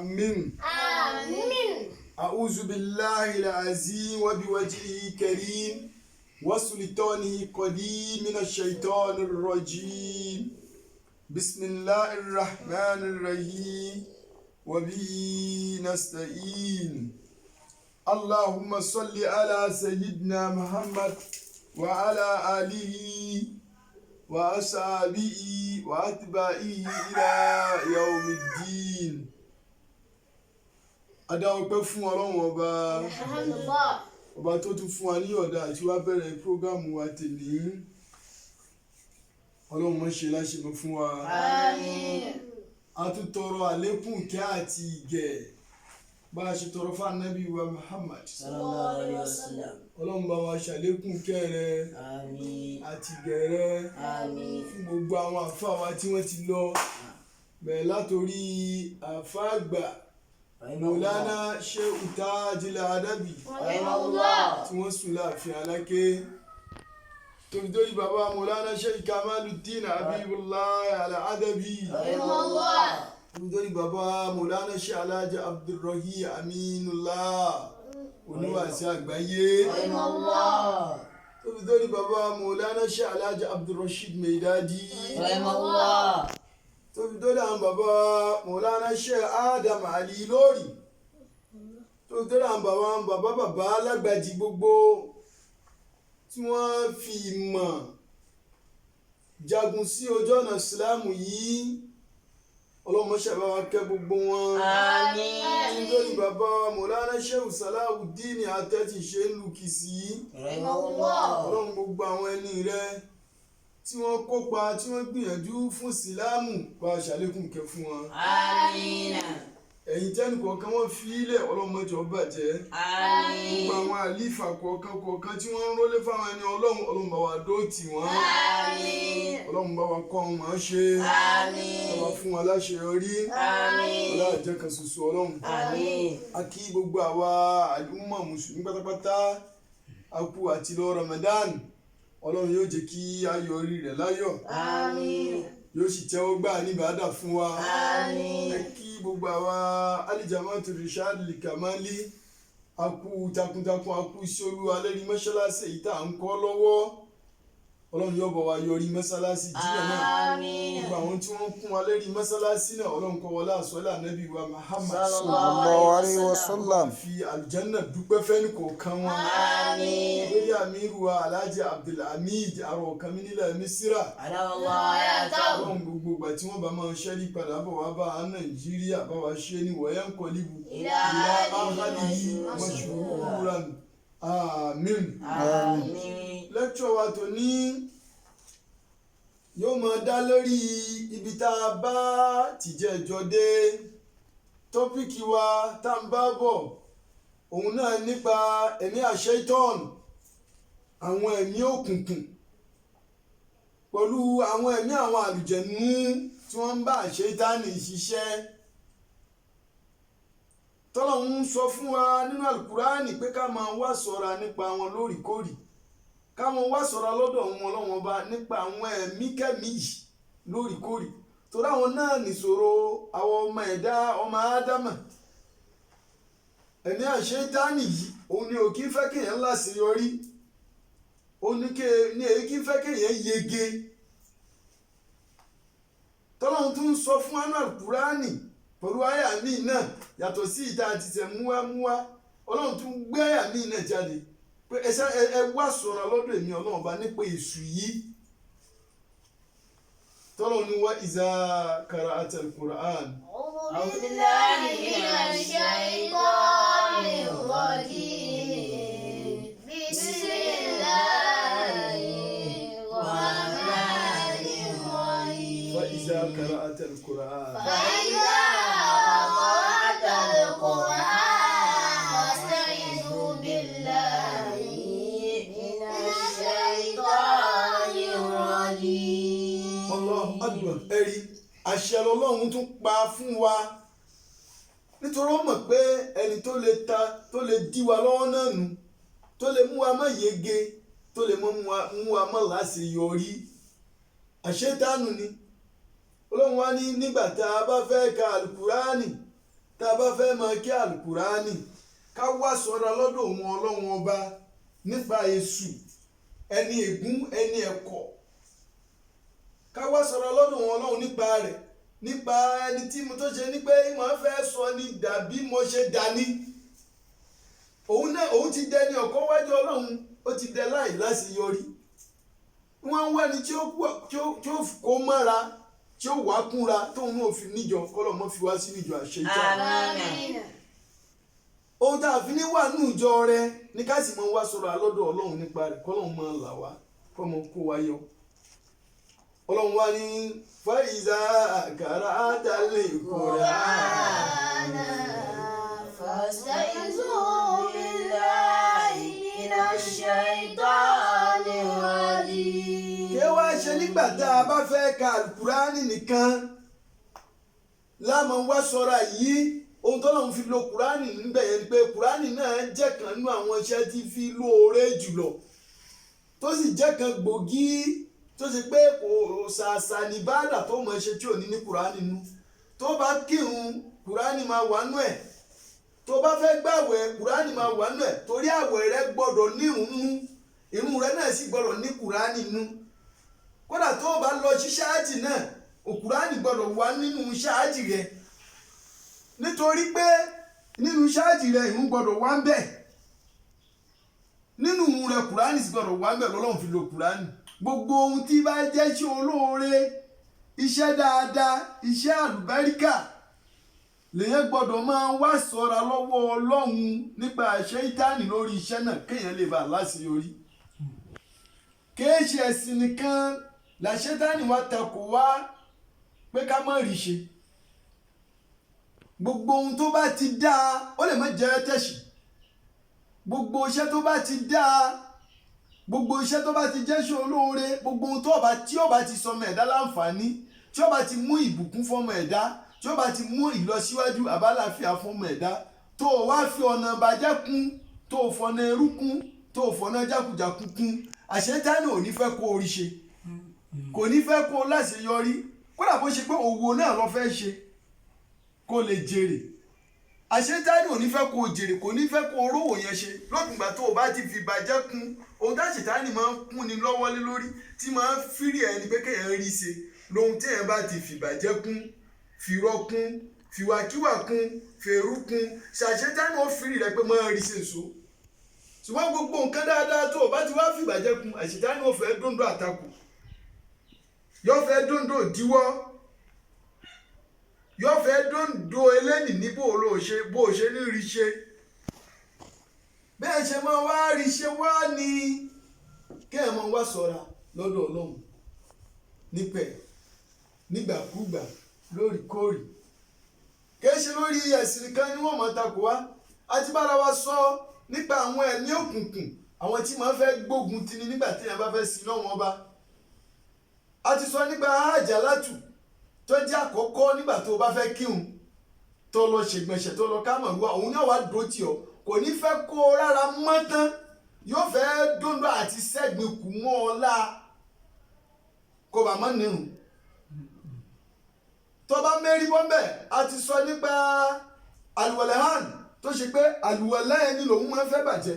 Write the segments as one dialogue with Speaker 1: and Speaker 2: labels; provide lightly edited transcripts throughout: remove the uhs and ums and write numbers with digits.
Speaker 1: آمين أعوذ بالله العظيم وبوجهه الكريم وسلطانه القديم من الشيطان الرجيم بسم الله الرحمن الرحيم وبه نستعين اللهم صل على سيدنا محمد وعلى آله وأصحابه وأتباعه إلى يوم الدين. Adá ọpẹ́ fún Ọlọ́run ọba tó tún fún wa ní ọ̀dà àti wá bẹ̀rẹ̀ prógámù wa tèmi. Ọlọ́run mọ́ ṣe láṣẹ mọ́ fún wa. Àmín. A tún tọrọ àlékún ìkẹ́ àti ìgẹ̀ bá a ṣe tọrọ fún Ànábì wa Muhammad
Speaker 2: sallallahu alaihi wasallam.
Speaker 1: Ọlọ́run bá wa ṣàlékún ìkẹ́ rẹ̀ àti ìgẹ̀ rẹ̀ fún gbogbo àwọn àfáà wa tí wọ́n ti lọ bẹ̀rẹ̀ látòrí àfáà àgbà Mọ̀lánà Sheikh Tajul Adabi tí wọ́n sùn láàfin Aláké tóbi dórí bàbá Mọ̀lánà Sheikh Kamaluddin Habibullah Al-Adabi tóbi dórí bàbá Mọ̀lánà Sheikh Alhaji Abdulrahim Aminullah oníwàásí àgbáyé tóbi dórí bàbá Mọ̀lánà Sheikh Alhaji Abdulrashid Meidadi tóbi dórí àwọn bàbá Mọ̀lánà Sheikh Adam Ali Lórí tóbi dórí àwọn bàbá alágbàjì gbogbo tí wọ́n fi ìmọ̀ jagun sí ojú ọ̀nà ìsìlámù yìí ọlọ́mọ ṣàbá wa kẹ́ gbogbo wọn. Àmín. Lórí bàbá Mọ̀lánà Sheikh Salahuddin Atẹ́tì ṣe ń lu kìsì. Ọlọ́run gbogbo àwọn ẹni rẹ tí wọ́n kópa tí wọ́n gbìyànjú fún ìsìlámù bá a ṣàlékún kẹ́ fún wọn. Àmín. Ẹ̀yin tẹ́nu kọ̀ọ̀kan wọ́n fi ilẹ̀ ọlọ́mọjọ bàjẹ́. Àmín. Gbogbo àwọn àlífà kọ̀ọ̀kan tí wọ́n ń rólé fáwọn ẹni ọlọ́run bá wa dóòtì wọ́n. Àmín. Ọlọ́run bá wa kọ́ wọn máa ṣe. Àmín. Bá wa fún wọn láṣeyọrí. Àmín. Ọlá àjẹ́ kan ṣoṣo ọlọ́run. Àmín. A kí gbogbo àwa àlùmọ̀ mùsùlùmí pátápátá a kú àti lọ Ramadan ọlọ́run yóò jẹ́ kí a yọrí rẹ̀ láyọ̀. Àmín. Yóò sì tẹ́wọ́ gbà ní ìbádà fún wa. Àmín. Ẹ kí gbogbo àwa Al-Jama'atul Irshad Al-Kamali a kú takuntakun a kú iṣẹ́ Olúwa lẹ́rí mọ́ṣáláṣí èyí tá à ń kọ́ lọ́wọ́ ọlọ́run yóò bọ̀ wá yọrí mọ́ṣáláṣí jíjẹ náà. Àmín. Gbogbo àwọn tí wọ́n kún wa lẹ́rí mọ́ṣáláṣí náà ọlọ́run kọ́ wọlé àsọ́lá Ànábì wa Muhammad
Speaker 2: sallallahu alaihi wasallam.
Speaker 1: fi àlùjánnà dúpẹ́ fẹ́ni kọ̀ọ̀kan wọn. Àmín. Lórí àmírù wa Alhaji Abdulhamid àrò kan mi nílẹ̀ Mísírà. Ọlọ́run gbogbo ìgbà tí wọ́n bá máa ṣẹ́rí padà bọ̀ wá bá Nàìjíríà bá wa ṣe ní wọ̀nyẹn ń kọ́líbù ìlà áhàlì mashkuran. Àmín. Lẹ́kṣọ̀ wa tòní yóò máa dá lórí ibi tá a bá tìjẹ́ ìjọ dé. Tọ́píkì wa tá ń bá bọ̀ òun náà nípa ẹ̀mí àṣẹ́tọ́n àwọn ẹ̀mí òkùnkùn pẹ̀lú àwọn ẹ̀mí àwọn àlùjẹ̀nú tí wọ́n ń bá àṣẹ́tánì ṣiṣẹ́. Tọ́lọ́hun ń sọ fún wa nínú Al-Qur'ani pé ká máa wá ṣọ́ra nípa wọn lóòrèkóòrè ká máa wá ṣọ́ra lọ́dọ̀ wọn Ọlọ́hun Ọba nípa àwọn ẹ̀mí kẹ́mí yìí lóòrèkóòrè torí àwọn náà nìṣòro àwọn ọmọ ẹ̀dá ọmọ Ádámà. Ẹ̀mí àṣẹ́tánì yìí òun ni ò kí ń fẹ́ kéèyàn láṣeyọrí òun ni èyí kí ń fẹ́ kéèyàn yege. Tọ́lọ́hun tún ń sọ fún anú Al-Qur'ani pẹ̀lú àyà míì náà yàtọ̀ sí ìta àti tẹ̀ múwá Ọlọ́run tún gbé àyà míì náà jáde pé ẹ wá ṣọ́ra lọ́dọ̀ èmi Ọlọ́run Ọba nípa èṣù yìí. Tọ́lọ́hun ní wá iza qara'ata al-Qur'an.
Speaker 3: أعوذ بالله من الشيطان الرجيم بسم الله الرحمن الرحيم
Speaker 1: وإذا قرأت القرآن
Speaker 3: فإذا قرأت القرآن فاستعذ بالله من الشيطان الرجيم.
Speaker 1: الله أكبر. Ẹ̀rí àṣẹ Ọlọ́run tún pa fún wa nítorí ó mọ̀ pé ẹni tó lè dí wa lọ́wọ́ náà nù tó lè mú wa má yege tó lè mú wa má láṣeyọrí àṣetánù ni. Ọlọ́run wá ní nígbà tá a bá fẹ́ ka Al-Qur'ani tá a bá fẹ́ máa kí àlùkùránì ká wá ṣọ́ra lọ́dọ̀ òun ọlọ́run ọba nípa èṣù ẹni ègún ẹni ẹ̀kọ́ ká wá ṣọ́ra lọ́dọ̀ òun ọlọ́run nípa rẹ̀ nípa ẹni tí mo tó ṣe ní pé mo fẹ́ sọ ní dàbí mo ṣe dání òun ti dẹni ọ̀kọ́ wájú ọlọ́run ó ti dẹ láì láṣeyọrí wọ́n ń wá ní tí ó kó mọ́ra tí ó wá kúnra tóun náà fi níjọ kọ́lọ̀ mọ́ fi wá sí níjọ àṣetán. ohun tá a fi ní wà ní ìjọ rẹ ní ká sì mọ wá sọ̀rọ̀ alọ́dọ̀ ọlọ́run nípa rẹ̀ kọ́lọ̀ mọ́ là wá kọ́ mọ́ kó wa yọ. ọlọ́run wá ní fàyíṣà àkàrà àtàlẹ́ ìkórè.
Speaker 3: فاستعيذوا بالله من الشيطان الرجيم.
Speaker 1: kí wá ṣe nígbà tá a bá fẹ́ ka alukurani nìkan láàmú wá sọ́ra yìí ohun tó lọ́n fi lo kurani níbẹ̀ yẹn pé kurani náà jẹ́ kan nínú àwọn iṣẹ́ tí fi lóore jùlọ tó sì jẹ́ kan gbòógì tó ṣe pé kò ṣàṣà ní bàdà tó mọ̀ ṣe tí ò ní kurani nú tó bá kírun kurani máa wà nú ẹ̀ tó bá fẹ́ gbàwẹ̀ kurani máa wà nú ẹ̀ torí àwẹ̀ rẹ gbọ́dọ̀ nírun nú irun rẹ náà sì gbọ́dọ̀ ní kurani nú kódà tó o bá lọ sí ṣáàjì náà òkúránì gbọ́dọ̀ wà nínú ṣáàjì rẹ nítorí pé nínú ṣáàjì rẹ ìrun gbọ́dọ̀ wà ń bẹ nínú ìrun rẹ kúránì sì gbọ́dọ̀ wà ń bẹ lọ́lọ́run fi lo kúránì gbogbo ohun tí bá jẹ́ iṣẹ́ olóore iṣẹ́ dáadáa iṣẹ́ àlùbáríkà lèyẹn gbọ́dọ̀ máa wá ṣọ́ra lọ́wọ́ ọlọ́run nípa Ṣáítánì lórí iṣẹ́ náà kéèyàn lè bá láṣeyọrí kìí ṣe ẹ̀sìn nìkan la Ṣáítánì wá takò wá pé ká má rí ṣe gbogbo ohun tó bá ti dáa ó lè má jẹ́ tẹ̀sí gbogbo iṣẹ́ tó bá ti dáa gbogbo iṣẹ́ tó bá ti jẹ́ ṣe olóore gbogbo ohun tí ó bá ti sọmọ ẹ̀dá láǹfààní tí ó bá ti mú ìbùkún fọmọ ẹ̀dá tí ó bá ti mú ìlọsíwájú àbálàáfíà fọmọ ẹ̀dá tó o wá fi ọ̀nà ìbàjẹ́ kún tó o fọ̀nà ẹrú kún tó o fọ̀nà jákujàku kún Ṣáítánì ò ní fẹ́ kó o rí ṣe kò ní fẹ́ kó o láṣeyọrí kódà bó ṣe pé òwò náà lọ fẹ́ ṣe kó lè jèrè Ṣáítánì ò ní fẹ́ kó o jèrè kò ní fẹ́ kó o rówó yẹn ṣe lókùngbà tó o bá ti fi ìbàjẹ́ kún ohun tá Ṣáítánì máa ń kún ni lọ́wọ́ lé lórí tí máa ń fírí ẹni pé kéèyàn rí ṣe lóhun tí èèyàn bá ti fi ìbàjẹ́ kún fìrọ́ kún fìwàkíwà kún fèrú kún Ṣáítánì ó fírí rẹ pé máa rí ṣe so ṣùgbọ́n gbogbo nǹkan dáadáa tó o bá ti wá fìbàjẹ́ kún Ṣáítánì ó fẹ́ dóńdó àtakò yóò fẹ́ dóńdó ìdíwọ́ yóò fẹ́ dóńdó eléyìí ní bó o ṣe ní rí ṣe bẹ́ẹ̀ ṣe máa wá rí ṣe wá ní kéèyàn máa wá ṣọ́ra lọ́dọ̀ Ọlọ́run nípẹ̀ nígbàkúgbà lóòrèkóòrè kìí ṣe lórí ẹ̀sìn kan ni wọ́n máa takò wá àti bára wa sọ nípa àwọn ẹ̀mí òkùnkùn àwọn tí máa fẹ́ gbógun tini nígbà tí èèyàn bá fẹ́ sin lọ́wọ́n ọba a ti sọ nípa àjàlátù tó jẹ́ àkọ́kọ́ nígbà tó o bá fẹ́ kírun tó lọ ṣègbọ̀nsẹ̀ tó lọ kámọ̀ wá òun náà wá dúró tì ọ́ kò ní fẹ́ kó o rárá mọ́ tán yóò fẹ́ dóńdó àti sẹ́gbin kù mọ́ ọ lá kó bá mọ́ nírun tó bá mẹ́rí bọ́m̀bẹ̀ a ti sọ nípa àlùwẹ̀lẹ̀ hàn tó ṣe pé àlùwẹ̀lẹ̀ ẹni lòun máa ń fẹ́ bàjẹ́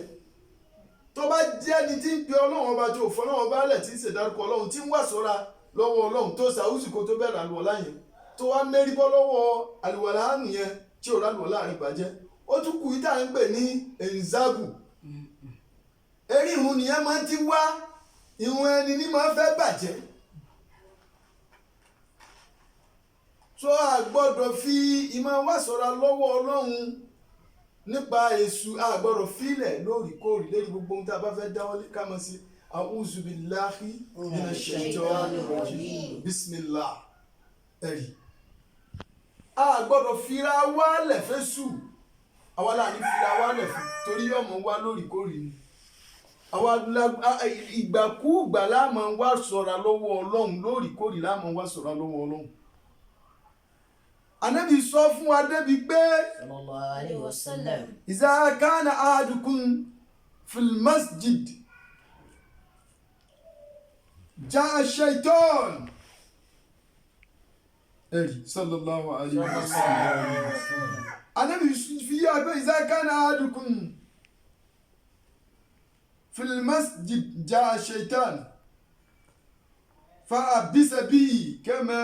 Speaker 1: tó bá jẹ́ ẹni tí ń pe ọlọ́run ọba tó fọ́ ọlọ́run ọba lẹ̀ tí ń ṣèdárúkọ ọlọ́run tí ń wà sọ́ra lọ́wọ́ ọlọ́run tó ṣàwùsì kó tó bẹ̀rẹ̀ àlùwẹ̀lá yẹn tó wá mẹ́rí bọ́ lọ́wọ́ àlùwẹ̀lẹ̀ hàn yẹn tí ò rálùwẹ̀lá àárín bàjẹ́ ó tún kù ìta ń pè ní ẹ̀ǹzágù eré ìhun nìyẹn máa ń ti wá ìhun ẹni ní máa ń fẹ́ bàjẹ́ so a gbọ́dọ̀ fi ìmọ̀ wá ṣọ́ra lọ́wọ́ ọlọ́run nípa èṣù a gbọ́dọ̀ filẹ̀ lóòrèkóòrè lórí gbogbo ohun tí a bá fẹ́ dáwọ́lé ká mọ̀ sí a'udhu billahi minash shaitani rajim bismillah ẹ̀rí a gbọ́dọ̀ fira wálẹ̀ fẹ́sù àwa là ní fira wálẹ̀ fún torí ọmọ wa lóòrèkóòrè ni àwa ìgbàkúùgbà la máa wá ṣọ́ra lọ́wọ́ ọlọ́run lóòrèkóòrè la máa wá ṣọ́ra lọ́wọ́ ọlọ́run. Ànábì sọ fún wa débi pé
Speaker 3: sallallahu alaihi wasallam
Speaker 1: iza kana ahadukum fil masjid jaa shaitan sallallahu alayhi wa sallam. Ànábì fi yá pé idha kana ahadukum fil masjid jaa shaytan fa abisa bihi kama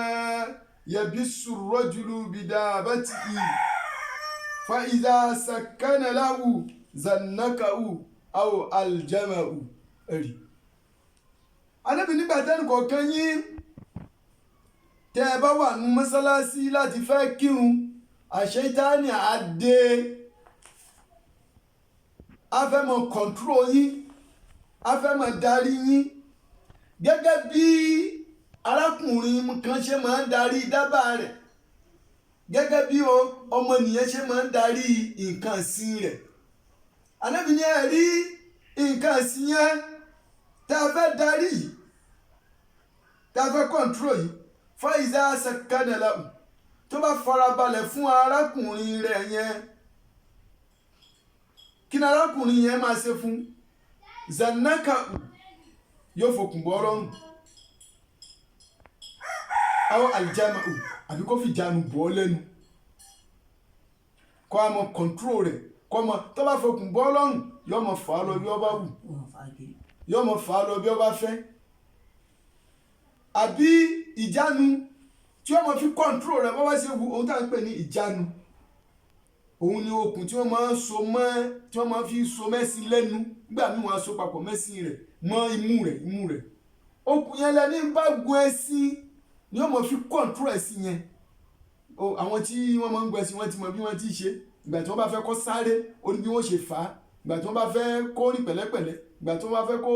Speaker 1: yabisu ar-rajulu bidabatihi fa idha sakkana lahu zannakahu aw aljamahu. Ànábì nígbà tẹ́nì kọ̀ọ̀kan yín tẹ́ ẹ bá wà ní mọ́sálásí láti fẹ́ kírun, àṣetáni àdé a fẹ́ máa kọ̀ǹtúrò yín, a fẹ́ máa darí yín gẹ́gẹ́ bí arákùnrin kan ṣe máa ń darí dábàá rẹ̀, gẹ́gẹ́ bí ọmọnìyàn ṣe máa ń darí nǹkan ìsìn rẹ̀. Ànábì ní ẹ rí nǹkan ìsìn yẹn tá a fẹ́ darí yìí, tá a fẹ́ kọ̀ǹtúrò yìí, fa iza sakkana lahu, tó bá farabalẹ̀ fún arákùnrin rẹ̀ yẹn, kí ni arákùnrin yẹn máa ṣe fún? Zannakahu, yóò fòkùn bọ́ lọ́rùn, aw aljamahu, àbí kó fi jánu bọ́ lẹ́nu, kó a mọ kọ̀ǹtúrò rẹ̀, kó mọ tó bá fòkùn bọ́ lọ́rùn yóò mọ fà á lọ bí ó bá wù, yóò mọ fà á lọ bí ó bá fẹ́. Àbí ìjánu tí wọ́n máa fi kọ́ńtró rẹ̀ bọ́ bá ṣe wù, ohun tá à ń pè ní ìjánu, òun ni okùn tí wọ́n máa ń so mọ́, tí wọ́n máa fi so mẹ́sìn lẹ́nu, nígbà míì wọ́n á so papọ̀ mẹ́sìn rẹ̀ mọ́ imú rẹ̀. Okùn yẹn lẹ́ni bá gun ẹṣin ni wọ́n máa fi kọ́ńtró ẹṣin yẹn. Àwọn tí wọ́n máa ń gun ẹṣin wọ́n ti mọ bí wọ́n ti ṣe. Ìgbà tí wọ́n bá fẹ́ kó sáré, ó ní bí wọ́n ṣe fà á. Ìgbà tí wọ́n bá fẹ́ kó rìn pẹ̀lẹ́pẹ̀lẹ́, ìgbà tí wọ́n bá fẹ́ kó,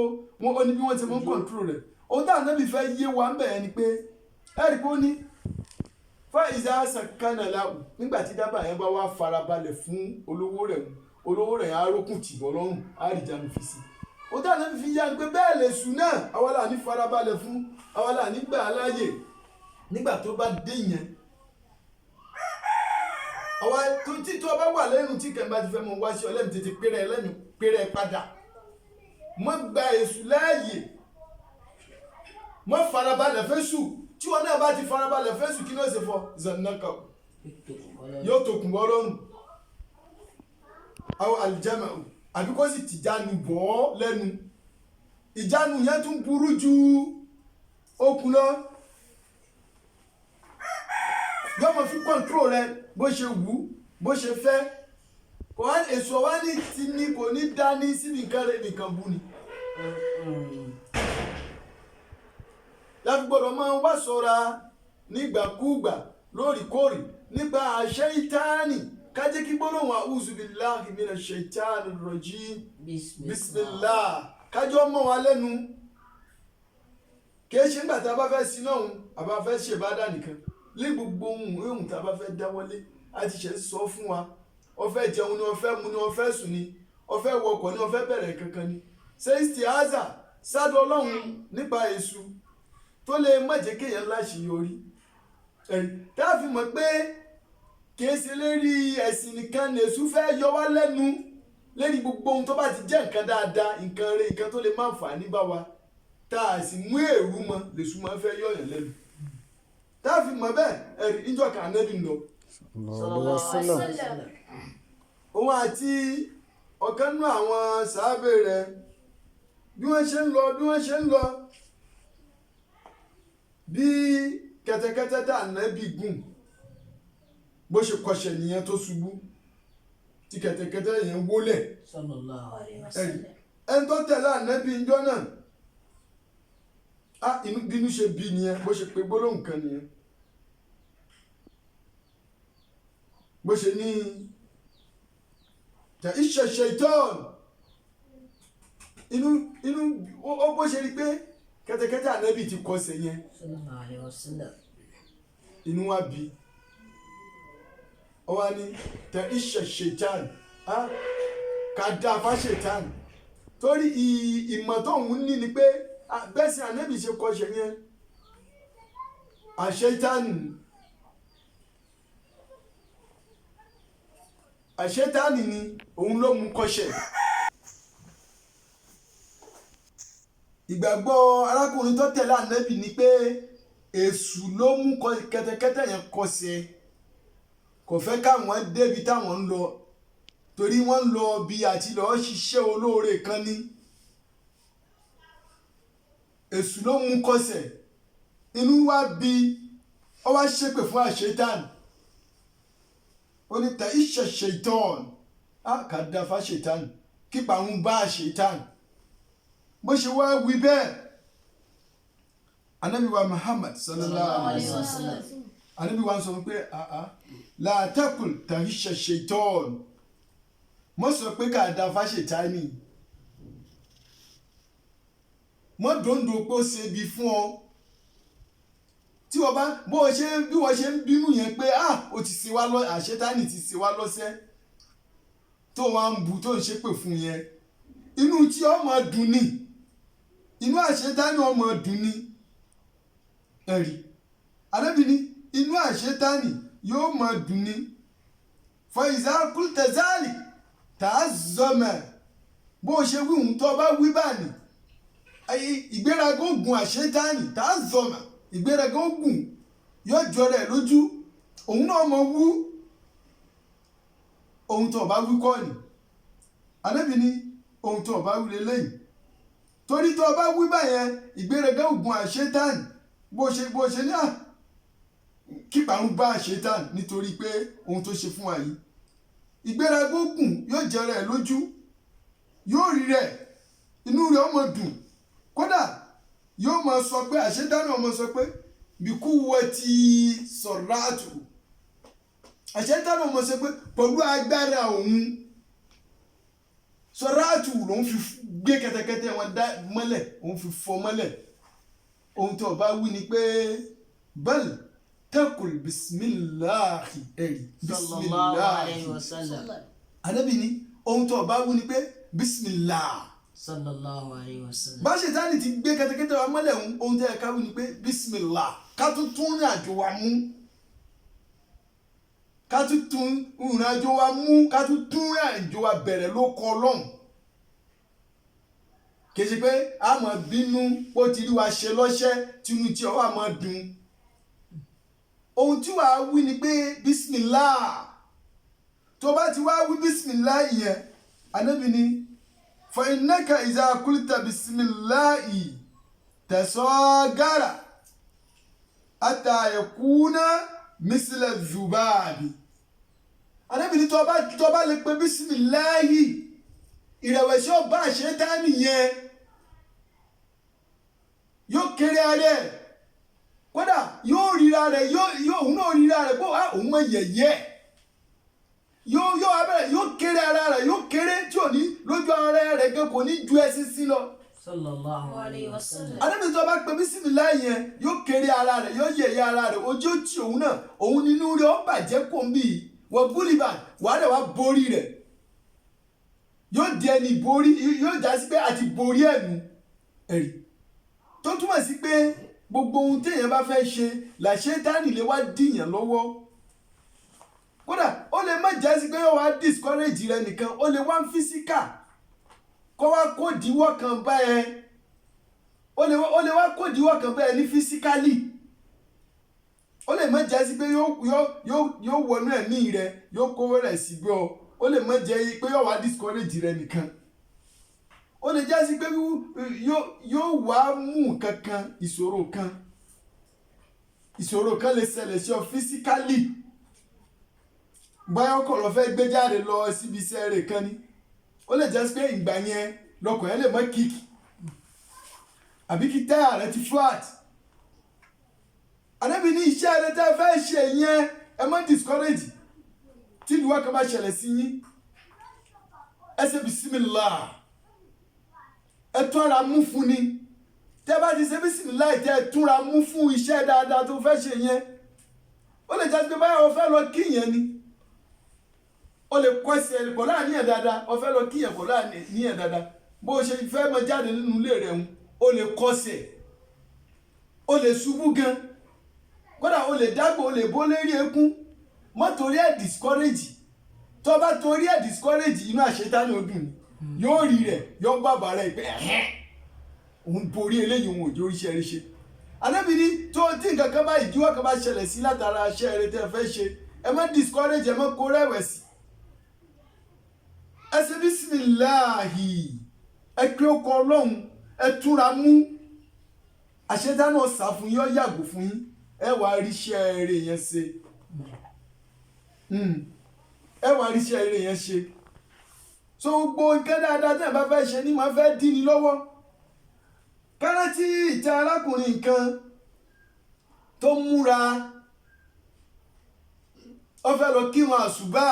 Speaker 1: ó ní bí wọ́n ti mọ kọ́ńtró rẹ̀. Ohun tí Ànábì fẹ́ yé wa ń bẹ̀ yẹn ni pé ẹ̀rí pé ó ní fa iza sakkana lahu, nígbà tí dábàá yẹn bá wá farabalẹ̀ fún olówó rẹ̀ yẹn á rókùn tìbọ̀ lọ́rùn, á rí ìjánu fi sí. Ohun tí Ànábì fi yá ni pé bẹ́ẹ̀ lè sùn náà, àwa là ní farabalẹ̀ fún, àwa là ní gbà á láàyè nígbà tó bá dé yẹn. Àwa tí tó bá wà lẹ́nu tí kẹ́mi bá ti fẹ́ mọ wá sí ọlẹ́mi tètè péré padà, mọ́ gba èṣù láàyè, mọ́ farabalẹ̀ fẹ́ sùn. Tí wọn náà bá ti farabalẹ̀ fẹ́ sùn, kí ló ṣe fọ? Zannakahu, yóò tòkùn bọ́ lọ́rùn, aw aljamahu, àbí kó sì tìjánu bọ́ lẹ́nu. Ìjánu yẹn tún burú ju okùn lọ, yóò mọ fi kọ́ńtró rẹ bó ṣe wù, bó ṣe fẹ́. Èso wa ní ti ní kò ní dání síbi nǹkan rẹ̀ nìkan bú ni. Láti gbọ́dọ̀ máa ń wá ṣọ́ra nígbàkúgbà lóòrèkóòrè nípa àṣẹ́ìtáàní, ká jẹ́ kí gbólóhùn a'udhu billahi minash shaitani rrajim bismillah kájọ́ mọ́ wa lẹ́nu. Kìí ṣe nígbà tá a bá fẹ́ sin náà àbá fẹ́ ṣe ìbádà nìkan, lé gbogbo ohun tá a bá fẹ́ dáwọ́lé a ti ṣe sọ fún wa. Ó fẹ́ jẹun ni, ó fẹ́ mu ni, ó fẹ́ sùn ni, ó fẹ́ wọkọ̀ ni, ó fẹ́ bẹ̀rẹ̀ kankan ni, ṣe isti'aza sádọ̀ Ọlọ́run nípa èṣù tó lè má jẹ́ kéèyàn láṣeyọrí. Tá a fi mọ̀ pé kìí ṣe lérí ẹ̀sìn nìkan ni èṣù fẹ́ yọ wá lẹ́nu, lérí gbogbo ohun tó bá ti jẹ́ nǹkan dáadáa, nǹkan rẹ̀, nǹkan tó lè máa fà ní bá wa, tá a sì mú èrú mọ́ lèṣù máa fẹ́ yọ̀yàn lẹ́nu. Tá a fi mọ̀ bẹ́ẹ̀, ẹ̀rí níjọ́ kan Ànábì lọ. Òun àti ọ̀kan nínú àwọn sàábé rẹ̀ bí wọ́n ṣe ń lọ bí kẹ́tẹ́kẹ́tẹ́ tá Ànábì gùn bó ṣe kọsẹ̀ nìyẹn tó ṣubú tí kẹ́tẹ́kẹ́tẹ́ yẹn wólẹ̀. Ẹni tó tẹ̀lé Ànábì ńjọ́ náà inú bínú ṣe bí nìyẹn, bó ṣe pé gbólóhùn kan nìyẹn, bó ṣe ní tẹ iṣẹ́ ṣaitan, inú ó bó ṣe rí pé kẹ́tẹ́kẹ́tẹ́ Ànábì ti kọsẹ̀ yẹn, inú wa bí. Ó wá ní tẹ iṣẹ́ ṣaitan, ká dá fá ṣaitan, torí ìmọ̀ tó ń ní ni pé bẹ́ẹ̀ sì Ànábì ṣe kọsẹ̀ yẹn, àṣetánì ni òun ló mú kọsẹ̀. Ìgbàgbọ́ arákùnrin tó tẹ̀lé Ànábì ni pé èṣù ló mú kẹ́tẹ́kẹ́tẹ́ yẹn kọsẹ̀ kò fẹ́ káwọn débi táwọn ń lọ torí wọ́n ń lọ bí àti lọ́ọ́ ṣiṣẹ́ olóore kan ní èṣù ló mú kọsẹ̀ inú wa bí ọ wá ṣépè fún àṣetán ó ní ta iṣẹ́ ṣetán á kà dá fáṣetán kípa ń bá àṣetán bó ṣe wá wí bẹ́ẹ̀ anabi wa Muhammad sallallahu alaihi wasallam anabi wa sọ pé la taqul ta iṣẹ́ ṣetán mo sọ pé ká dá fáṣetán ni mo dòńdò pé ó ṣe bí fún ọ tí wọ́n bá bí wọ́n ṣe ń bínú yẹn pé ó ti ṣe wá lọ àṣetánì ti ṣe wá lọ́sẹ̀ tó wọ́n ń bu tó ń ṣépè fún yẹn inú tí ọmọ dùn ní inú àṣetánì ọmọ dùn ní ẹ̀rí arábìnrin inú àṣetánì yóò mọ dùn ní fọ ìzákùl tẹ̀sálì tá a zọmọ bó ṣe wí ohun tó bá wí báni ìgbéraga ogun àṣetánì tá a zọmọ ìgbéraga ogun yóò jọ rẹ̀ lójú òun náà mọ wú ohun tó bá wí kọ́ ni Ànábì ní ohun tó bá wí lélẹ́yìn torí tó bá wí báyẹn ìgbéraga ogun àṣetánì bó ṣe ní kíparun bá àṣetánì nítorí pé ohun tó ṣe fún wa yìí ìgbéraga ogun yóò jọ rẹ̀ lójú yóò rí rẹ̀ inú rẹ̀ ọmọ dùn kódà yóò máa sọ pé àṣetánì ọmọ sọ pé bíkú wọ ti sọ̀rọ̀ àtù àṣetánì ọmọ sọ pé pẹ̀lú agbára òun sọ̀rọ̀ àtù lòun fi gbé kẹ́tẹ́kẹ́tẹ́ wọn dá mọ́lẹ̀ òun fi fọ́ mọ́lẹ̀ ohun tó bá wí ni pé bẹ́ẹ̀ tẹ́kùl bisimilahi ẹ̀rí bisimilahi Ànábì ní ohun tó bá wí ni pé bisimilahi.
Speaker 3: Sallallahu alayhi wa sallam.
Speaker 1: bá ṣètánì ti gbé kẹ́tẹ́kẹ́tẹ́ wa mọ́lẹ̀ ohun tẹ́ ẹ ká wí ni pé bismillah ká tún tún rìn àjò wa mú ká tún tún rìn àjò wa mú ká tún tún rìn àjò wa bẹ̀rẹ̀ ló kọ Ọlọ́run kì í ṣe pé a máa bínú ó ti rí wa ṣe lọ́ṣẹ́ tinú tí ọwọ́ a máa dùn ohun tí wàá wí ni pé bismillah tó bá ti wá wí bismillah yẹn Ànábì ní فإنك إذا قلت بسم الله تصغر حتى يكون مثل الذباب Ànábì ní tó bá lè pe bísímìláhì ìrẹ̀wẹ̀sì ọba àṣetánì yẹn yóò kéré ara ẹ̀ kódà yóò ríra rẹ̀ òun náà ríra rẹ̀ pé òun mọ yẹ̀yẹ́ yóò kéré ara rẹ̀ yóò kéré tí ò ní lójú ara rẹ̀ gan kò ní ju ẹṣin sí lọ.
Speaker 3: Sallallahu alayhi wa sallam.
Speaker 1: Ànábì tó bá pe bísímìláhì yẹn yóò kéré ara rẹ̀ yóò yẹ̀yẹ́ ara rẹ̀ ojú tí òun náà òun nínú rẹ̀ ó bàjẹ́ kò ń bì í wọ́n búlíbà wàá dẹ̀ wá borí rẹ̀ yóò di ẹni borí yóò já sí pé àti borí ẹ̀nu ẹ̀rí tó túmọ̀ sí pé gbogbo ohun téèyàn bá fẹ́ ṣe làṣetánì lè wá dìyàn lọ́wọ́ kódà ó lè má jẹ́ sí pé ó wá discourage rẹ nìkan ó lè wá physical kó wá kó díwọ́ kan bá ẹ ó lè wá kó díwọ́ kan bá ẹ ní physically ó lè má jẹ́ sí pé yóò wọnú ẹ̀mí rẹ yóò kówó rẹ̀ sí gbọ́ ó lè má jẹ́ pé yóò wá discourage rẹ nìkan ó lè jẹ́ sí pé yóò wá mú kankan ìṣòro kan lè ṣẹlẹ̀ sí ọ physically báyọ̀ kọ̀ lọ fẹ́ gbé jáde lọ síbi iṣẹ́ rẹ̀ kan ni ó lè jẹ́ pé ìgbà yẹn lọkọ̀ yẹn lè mọ́ kíkì àbí kí táyà rẹ ti flat Ànábì ní iṣẹ́ rẹ tẹ́ fẹ́ ṣe yẹn ẹ má discourage tí ìdíwọ́ kan bá ṣẹlẹ̀ sí yín ẹ ṣe bismillah ẹ túnra mú fún ni tẹ́ bá ti ṣe bismillah tẹ́ ẹ túnra mú fún iṣẹ́ dáadáa tó fẹ́ ṣe yẹn ó lè jẹ́ pé báyọ̀ fẹ́ lọ kí yẹn ni ó lè kọ́ ẹsẹ̀ pọ̀ láàníyàn dáadáa ó fẹ́ lọ kíyàn pọ̀ láàníyàn dáadáa bó o ṣe fẹ́ mọ jáde nínú ilé rẹ̀ ń ó lè kọ́sẹ̀ ó lè ṣubú gan kódà ó lè dágbò ó lè bó lérí ekún mọ́ torí ẹ̀ discourage tó bá torí ẹ̀ discourage inú àṣetánì ọdún ni yóò rí rẹ̀ yóò bàbá rẹ̀ pé òun borí eléyìí òun ò jó oríṣẹ́ rí ṣe Ànábì ní tó tí nǹkan kan bá ìdíwọ́ kan bá ṣẹlẹ̀ sí látara iṣẹ́ eré tẹ́ fẹ́ ṣe ẹ má discourage ẹ má kó rẹ̀wẹ̀sì. Ẹ ṣe bísímìláàhì ẹ pé ó kọ Ọlọ́run ẹ túnra mú àṣetánù ọ̀sà fún yín ó yàgò fún yín ẹ wàá rí iṣẹ́ eré yẹn ṣe. Ẹ wàá rí iṣẹ́ eré yẹn ṣe. So gbogbo nǹkan dáadáa tẹ́ ẹ bá fẹ́ ṣe ni màá fẹ́ dín ní lọ́wọ́. Kárántì ìta arákùnrin kan tó múra ó fẹ́ lọ kírun àsùbá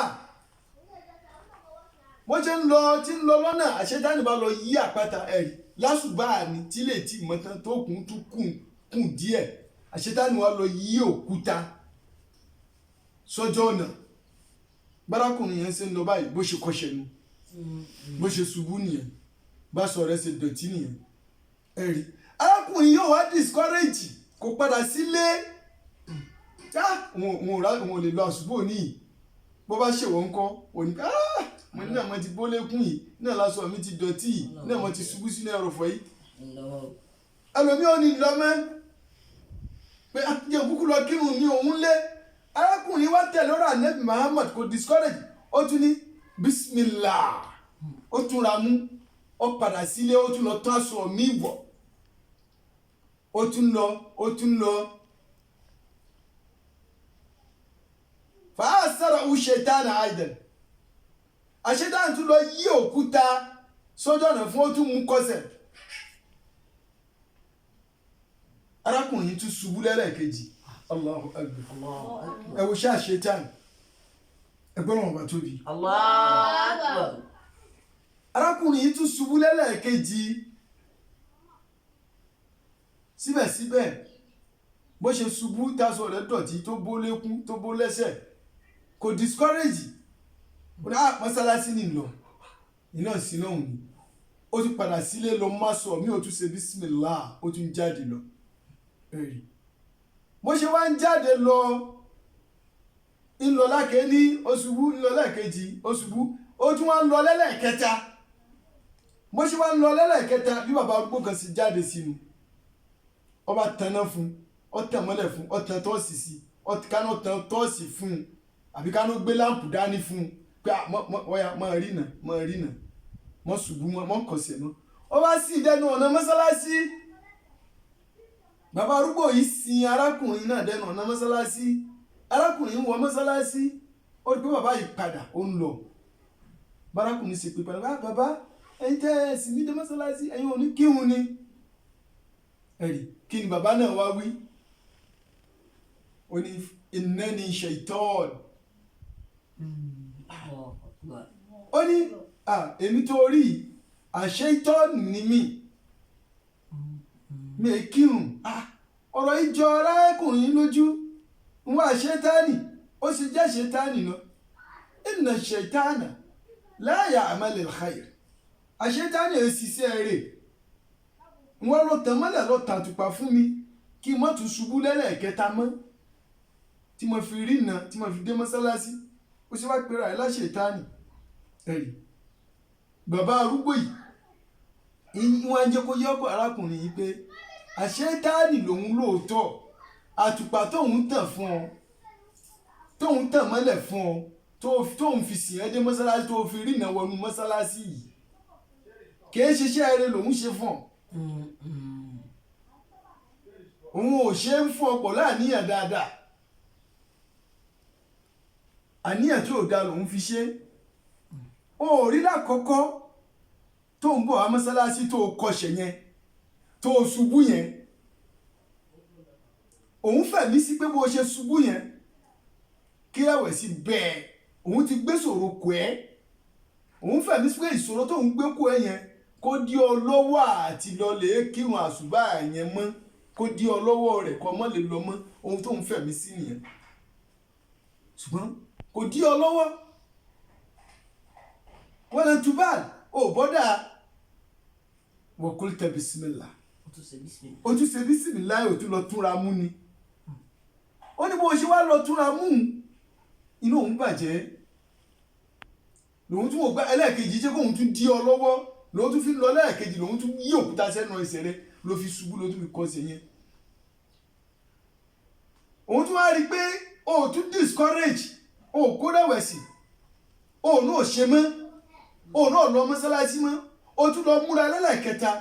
Speaker 1: bó ṣe ń lọ lọ́nà àṣetánì bá lọ yí àpáta ẹ̀rí lásùbá ni tí lè tí mọ́tán tó kùn díẹ̀ àṣetánì wa lọ yí òkúta sọ́jọ́ ọ̀nà bárakùnrin yẹn ṣe ń lọ báyìí bó ṣe kọ́ṣẹ́ nu bó ṣe ṣubú nìyẹn bá sọ rẹ̀ ṣe dọ̀tí nìyẹn ẹ̀rí arákùnrin yóò wá discourage kò padà sílé wọn ò lè lọ àṣùbò níyì bó bá ṣèwọ́ ńkọ́ òní mo ní náà mo ti bó lékún yìí náà lásọ mi ti dọ̀tí yìí náà mo ti ṣubú sínú ẹrọ̀fọ̀ yìí ẹlòmíì ò ní lọ mẹ́ pé àtijọ́ kúkú lọ kírun ní òun lé arákùnrin wá tẹ̀ lọ́rọ̀ Ànábì Muhammad kò discourage ó tún ní bismillah ó tún ra mú ó padà sílé ó tún lọ tán aṣọ mi wọ̀ ó tún lọ fàásàrà ṣẹ̀tánà àìdàn àṣetánà tún lọ yí òkúta sójú ọ̀nà fún ó tún mú kọsẹ̀ arákùnrin tún ṣubú lẹ́lẹ́kejì Allahu Akbar ẹ wo ṣáà ṣẹ̀tánà ẹgbọ́n wọn bá tóbi
Speaker 2: Allahu Akbar.
Speaker 1: arákùnrin yìí tún ṣubú lẹ́lẹ́kejì síbẹ̀síbẹ̀ bó ṣe ṣubú táṣọ rẹ̀ dọ̀tí tó bó lékún tó bó lẹ́sẹ̀ kò discourage ó ní mọ́sálásí ní lọ iná sí náà ni ó tún padà sílé lọ má sọ mí ò tún ṣe bísímìlá ó tún jáde lọ ẹ̀rí bó ṣe wá ń jáde lọ ńlọ lákè ní oṣubú ńlọ lẹ́ẹ̀kejì oṣubú ó tún wá ń lọ lẹ́lẹ́kẹta bó ṣe wá ń lọ lẹ́lẹ́kẹta bí bàbá arúgbó kan sì jáde sínú ọba tanná fún ọtàn mọ́lẹ̀ fún ọtàn tọ́ọ̀sì sí kánú tàn tọ́ọ̀sì fún un àbí kánú gbé láǹpù dání fún un pé mọ̀ rí nà mọ̀ ṣubú mọ̀ kọ̀sẹ̀ mọ́ ó bá sì dẹnu ọ̀nà mọ́sálásí bàbá arúgbó yìí sin arákùnrin náà dẹnu ọ̀nà mọ́sálásí arákùnrin wọ mọ́sálásí ó rí pé bàbá yìí padà ó ń lọ bárakùnrin sì pé padà bàbá ẹ̀yin tẹ́ ẹ sì ní dé mọ́sálásí ẹ̀yin ò ní kírun ni ẹ̀rí kí ni bàbá náà wá wí ó ní innani shaitan ó ní èmi tó rí àṣetán ní mi è kírun ọ̀rọ̀ ìjọ arákùnrin lójú ń wá ṣẹ́tánì ó sì jẹ́ ṣẹ́tánì náà inna shaitana la ya'mal al-khair àṣetánì ẹ̀ ṣiṣẹ́ rẹ̀ wọ́n lọ tàn mọ́lẹ̀ lọ tàtùpà fún mi kí n má tún ṣubú lẹ́lẹ́kẹta mọ́ tí mo fi rí iná tí mo fi dé mọ́sálásí ó ṣe wá pera ẹ̀ láṣetánì ẹ̀rí bàbá arúgbó yìí wọ́n á jẹ́ kó yé ọkọ̀ arákùnrin yìí pé àṣetánì lòun lóòótọ́ àtùpà tóun tàn fún ọ tóun tàn mọ́lẹ̀ fún ọ tóun fi sìn ẹ́ dé mọ́sálásí tó fi rí iná wọnú mọ́sálásí yìí kì í ṣiṣẹ́ eré lòun ṣe fún ọ òun ò ṣe ń fún ọ̀pọ̀ láàníyàn dáadáa àníyàn tí ò da lòun fi ṣe ó rí lákọ́kọ́ tó ń bọ̀ wá mọ́sálásí tó kọsẹ̀ yẹn tó ṣubú yẹn òun fẹ̀mí sí pé bó ṣe ṣubú yẹn kí ẹ̀wẹ̀sì bẹ́ẹ̀ òun ti gbé ṣòro kù ẹ́ òun fẹ̀mí sí pé ìṣòro tó ń gbé kù ẹ́ yẹn kó dí ọ lọ́wọ́ àti lọlé kírun àsùbá yẹn mọ́ kó dí ọ lọ́wọ́ rẹ̀ kó mọ́ lè lọ mọ́ ohun tó ń fẹ̀mí sí nìyẹn ṣùgbọ́n kò dí ọ lọ́wọ́ wọ́n lè tún báàlì ó bọ́dà wọ́n kò tẹ̀ bisimilá ó tún ṣe bisimilá ó tún lọ túnra mú ni ó ní bó ṣe wá lọ túnra mú inú òun bàjẹ́ lòun tún wò gbá ẹlẹ́ẹ̀kejì jẹ́ kóun tún dí ọ lọ́wọ́ lòun tún fi lọ lẹ́ẹ̀kejì lòun tún yí òkúta sẹ́nu ẹsẹ̀ rẹ̀ ló fi ṣubú ló tún fi kọsẹ̀ yẹn òun tún wá rí i pé o tún discourage o kó rẹ̀wẹ̀sì o náà ṣe mọ́ o náà lọ mọ́sálásí mọ́ o tún lọ múra lẹ́lẹ̀kẹta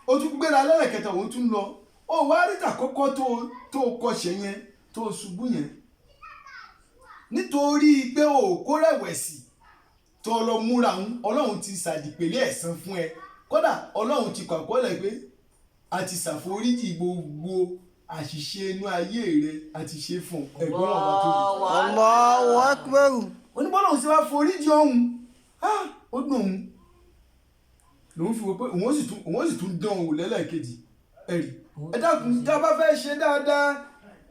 Speaker 1: o tún gbéra lẹ́lẹ̀kẹta o tún lọ o wá rí tàkọ́kọ́ tó kọsẹ̀ yẹn tó ṣubú yẹn nítorí pé o kó rẹ̀wẹ̀sì tó lọ múra ń ọlọ́run ti ṣàdìpẹ̀lẹ̀ ẹ̀san fún ẹ kódà ọlọ́run ti kọ́ àkọọ́lẹ̀ pé a ti ṣàforíjì gbogbo àṣìṣe inú ayé rẹ àti ṣe fún ẹ̀gbọ́n ọba tó rí.
Speaker 2: Allahu Akbar.
Speaker 1: oníbọ́lọ́hún ṣe wá foríjì ọ̀hún ó dùn òun lòun fi wò pé òun ó sì tún dán òun lẹ́lẹ́kejì ẹ̀rí ẹ dákun tá a bá fẹ́ ṣe dáadáa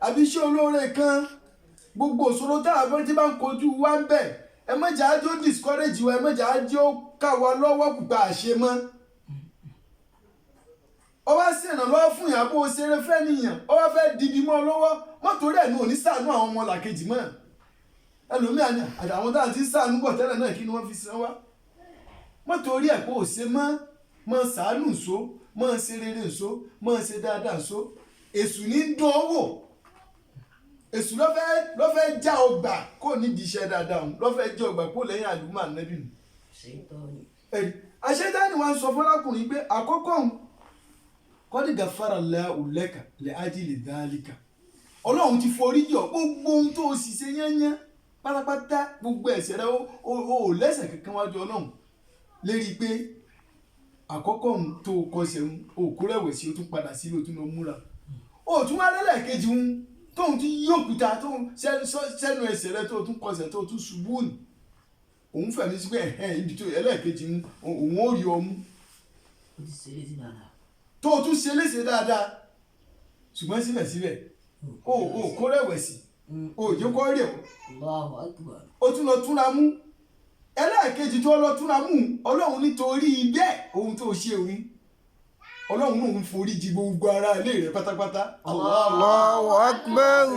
Speaker 1: àbí iṣẹ́ olóore kan gbogbo òṣòro tá a bá ti bá ń kojú wá ń bẹ̀ ẹ má jà á jó discourage wa ẹ má jà á jó ká wa lọ́wọ́ pípa àṣe mọ́ ó wá sí ìrànlọ́wọ́ fún ìyàbọ̀ òṣèré fẹ́ nìyàn ó wá fẹ́ dìbì mọ́ lọ́wọ́ mọ́tò rẹ̀ ní òní ṣàánú àwọn ọmọ làkejì mọ́ ẹlòmíà ní àtàwọn táwọn ti ń ṣàánú bọ̀ tẹ́lẹ̀ náà kí ni wọ́n fi san wá mọ́tò rí ẹ̀ pé òṣè mọ́ ṣàánú ńṣó mọ́ ṣe rere ńṣó mọ́ ṣe dáadáa ńṣó èṣù ní dán owó èṣù lọ́fẹ́ já ọgbà kó nídìí iṣẹ́ dáadáa òun lọ́fẹ́ já ọgbà kó lẹ́yìn àlùmọ́ ànábì nù. àṣetáni wa ń sọ fọlákùnrin pé àkọ́kọ́ òun kọ́dí gàfárà lẹ́ka lẹ́ ájílẹ̀ dáálíkà ọlọ́run ti forí jọ gbogbo ohun tó o sì ṣe yányán pátápátá gbogbo ẹ̀ṣẹ̀ rẹ o lẹ́ṣẹ̀ kankan wájú ọlọ́run lérí pé àkọ́kọ́ ohun tó o kọsẹ̀ ohun o kó rẹ̀wẹ̀sì o tún padà sílé o tún lọ múra o tún wá lẹ́lẹ́kejì ohun tóun ti yí òkúta tóun sẹ́nu ẹ̀ṣẹ̀ rẹ tó o tún kọsẹ̀ tó o tún ṣubú nù òun fẹ̀mí sí pé ibi tó ẹlẹ́kejì òun ó rí ọmú tó o tún ṣe léṣe dáadáa ṣùgbọ́n síbẹ̀síbẹ̀ o kó rẹ̀wẹ̀sì o jẹ́ kó rí ẹ̀ o tún lọ túnra mú ẹlẹ́ẹ̀kejì tó lọ túnra mú ọlọ́run nítorí bẹ́ẹ̀ ohun tó ṣe òun ọlọ́run náà ń forí jì gbogbo ara ilé rẹ̀ pátápátá.
Speaker 2: Allahu Akbar.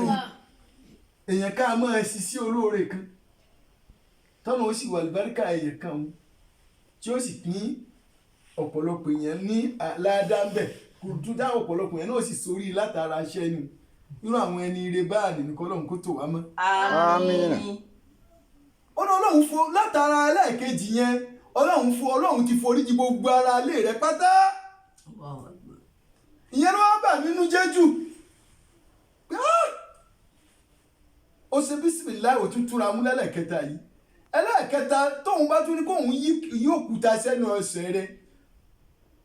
Speaker 1: èèyàn ká máa ṣiṣẹ́ olóore kan tọ́nà ó sì wà lùbáríkà èèyàn kan òun tí ó sì pín ọ̀pọ̀lọpọ̀ èèyàn ní aládàmbẹ̀ kò tún dá ọ̀pọ̀lọpọ̀ èèyàn náà sì sórí látara aṣẹ́ ni irú àwọn ẹni ire báàlì ní kọ́lọ́hún kó tò wá mọ́.
Speaker 2: Àmín.
Speaker 1: ó ní ọlọ́run fún látara ẹlẹ́ẹ̀kejì yẹn ọlọ́run ti foríjì gbogbo ara ilé rẹ̀ pátá ìyẹn ló wá bà nínú jẹ́ jù ó ṣe bísímìláì ó tún túnra mú lẹ́lẹ́kẹta yìí ẹlẹ́ẹ̀kẹta tóun bá tún ní kóun yí òkúta sẹ́nu ọ̀sẹ̀ rẹ̀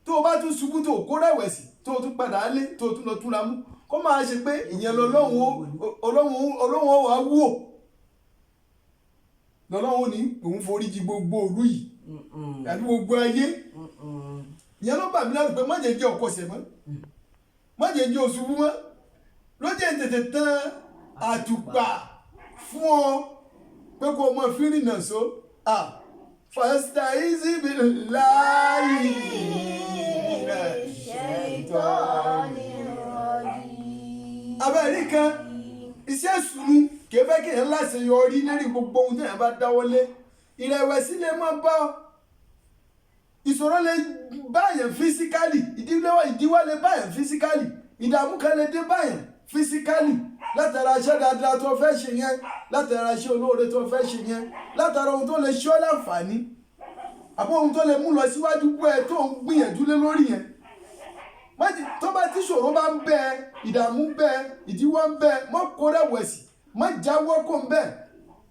Speaker 1: tó o bá tún ṣubú tó o kó rẹ̀wẹ̀sì tó o tún padà lé tó o tún lọ túnra mú kó máa ṣe pé ìyẹn ọlọ́run ó wá wò lọ́lọ́run ní òun foríjì gbogbo òlú yìí àbí gbogbo ayé ìyẹn ló bà mí lẹ́rù pé má jẹ́ jẹ́ ọkọ̀ṣẹ̀ mọ́ má jẹ́ jẹ́ òṣùbù mọ́ ló jẹ́ tètè tán àtùpà fún ọ pé kó o mọ fírìnà so fastaizi billahi abẹ́rẹ́ kan iṣẹ́ ìṣúnú kìí fẹ́ kéèyàn láṣeyọrí lérí gbogbo ohun téèyàn bá dáwọ́lé ìrẹ̀wẹ̀sì lè má bá ọ ìṣòro lè báyàn físíkálì ìdíwọ́ lè báyàn físíkálì ìdààmú kan lè dé báyàn físíkálì látara iṣẹ́ dáadáa tó fẹ́ ṣe yẹn látara iṣẹ́ olóore tó fẹ́ ṣe yẹn látara ohun tó lè ṣe ọ́ láǹfààní àbọ̀ ohun tó lè mú lọ síwájú pé ẹ tó ń gbìyànjú lé lórí yẹn tó bá tí ṣòro bá ń bẹ ìdààmú bẹ ìdíwọ́ ń bẹ mọ́ kó rẹ̀wẹ̀sì má jáwọ́ kó ń bẹ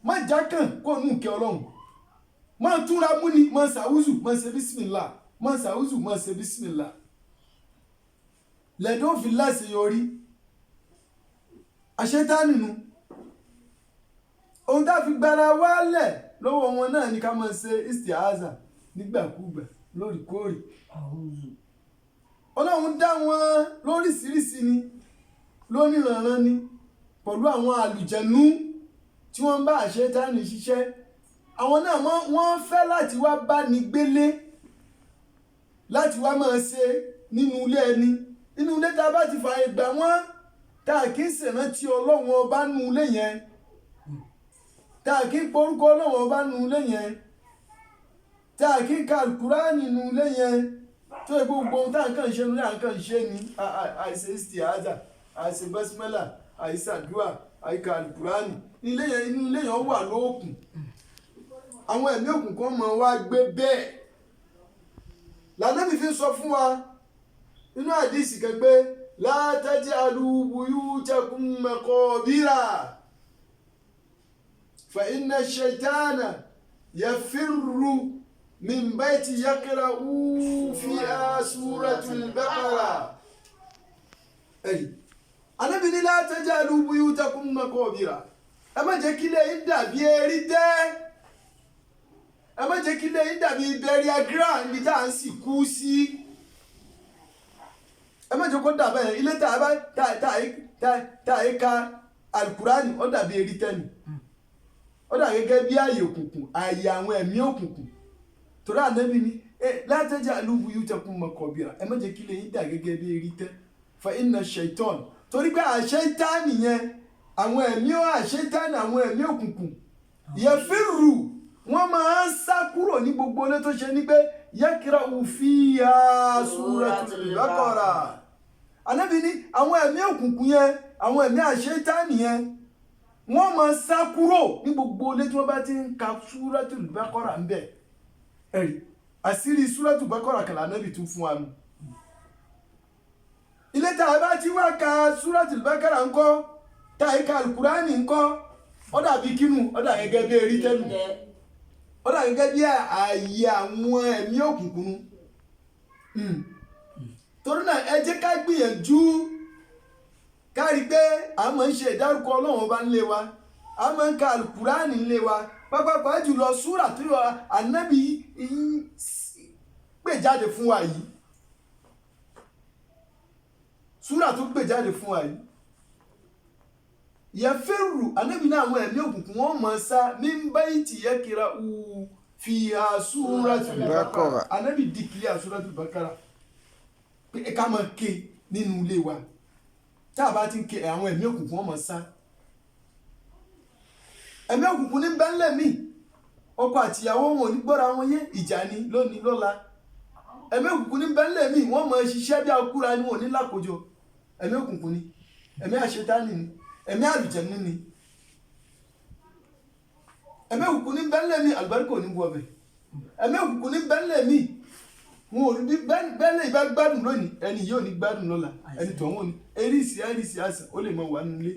Speaker 1: má jákàn kó nù kẹ́ ọlọ́run má túnra mú ni má ṣàwùzù má ṣe bísímìlà má ṣàwùzù má ṣe bísímìlà lẹ́dọ̀ fi láṣeyọrí àṣetánì nu ohun tá a fi gbára wálẹ̀ lọ́wọ́ wọn náà ni ká máa ṣe istiaza nígbàkúgbà lóòrèkóòrè ọlọ́run dá wọn lóríṣiríṣi ni lóníranran ni pẹ̀lú àwọn àlùjẹ̀nú tí wọ́n ń bá àṣetánì ṣiṣẹ́ àwọn náà wọ́n fẹ́ láti wá bá ní gbélé láti wá máa ṣe nínú ilé ẹni nínú ilé tá a bá ti fààyè gbà wọ́n tá a kì í ṣèrántí ọlọ́run ọba nínú ilé yẹn tá a kì í porúkọ ọlọ́run ọba nínú ilé yẹn tá a kì í ka Al-Kùránì nínú ilé yẹn tó yẹ gbogbo ohun tá a kàn ṣe ní à ń kàn ṣe ní àìṣe istiaza àìsè bẹ́símẹ́là àìsàdúà àìka àlùkùránì inú ilé yẹn wà lóòkùn àwọn ẹ̀mí òkùnkùn máa wá gbé bẹ́ẹ̀ lànàbí fi sọ fún wa nínú àdìsí kẹgbẹ́ la taj'alu buyutakum maqabira fa inna ash-shaytana yafirru min bayti yaqra'u fiha suratul baqara ẹ̀rí Ànábì ní la taj'alu buyutakum maqabira ẹ má jẹ́ kí ilé yín dàbí erí tẹ́ ẹ má jẹ́ kí ilé yín dàbí burial ground níbi tá à ń sìnkú sí ẹ má jẹ́ kó dàbẹ̀ ilé tá a ka alukurani ó dàbí erí tẹ́ni ó dà gẹ́gẹ́ bí ààyè òkùnkùn ààyè àwọn ẹ̀mí òkùnkùn torí Ànábì ní la taj'alu buyutakum maqabira ẹ má jẹ́ kí ilé yín dà gẹ́gẹ́ bí erí tẹ́ fa inna shaitan torí pé àṣetánì yẹn àwọn ẹ̀mí àṣetánì àwọn ẹ̀mí òkùnkùn yẹfirru wọ́n máa ń sá kúrò ní gbogbo ilé tó ṣe ní pé yaqra'u fiha suratul baqara Ànábì ní àwọn ẹ̀mí òkùnkùn yẹn àwọn ẹ̀mí àṣetánì yẹn wọ́n máa sá kúrò ní gbogbo ilé tí wọ́n bá ti ń ka suratul baqara ń bẹ̀ ẹ̀rí àṣírí suratul baqara kan l'Ànábì tún fún wa nù ilé tá a bá ti wá ka suratul baqara ńkọ́ tá a ka alukurani ńkọ́ ó dàbí kínú ó dà gẹ́gẹ́ bí erí tẹ́nu ó dà gẹ́gẹ́ bí ààyè àwọn ẹ̀mí òkùnkùn torí náà ẹ jẹ́ ká gbìyànjú ká rí pé a máa ń ṣe ìdárúkọ Ọlọ́run ọba nílé wa a máa ń ka alukurani nílé wa pápápá jùlọ súrà tó yọ Ànábì gbé jáde fún wa yìí súrà tó gbé jáde fún wa yìí yẹfẹ́rù Ànábì náà àwọn ẹ̀mí òkùnkùn wọn máa sá min bayti yaqra'u fiha suratul baqara Ànábì dìkìlẹ̀ suratul baqara pé ká máa ké nínú ilé wa tá a bá ti ń ké àwọn ẹ̀mí òkùnkùn wọn máa sá ẹ̀mí òkùnkùn ní bẹ́ńlẹ̀ mi ọkọ àtìyàwó wọn ò ní gbọ́ra wọn yé ìjà ni lónìí lọ́la ẹ̀mí òkùnkùn ní bẹ́ńlẹ̀ mi wọ́n máa ṣiṣẹ́ bí akúra ni wọn ò ní lákòjọ ẹ̀mí òkùnkùn ni ẹ̀mí àṣetánì ni ẹ̀mí àlùjànnú ni ẹ̀mí òkùnkùn ní bẹ́ńlẹ̀ mi àlùbáríkà ò ní bu ọbẹ̀ ẹ̀mí òkùnkùn ní bẹ́ńlẹ̀ mi wọn ò ní bẹ́ńlẹ̀ ìbá gbádùn lónìí ẹni yóò ní gbádùn lọ́la ẹni tó wọn ni eríṣi àṣà ó lè mọ wà nílé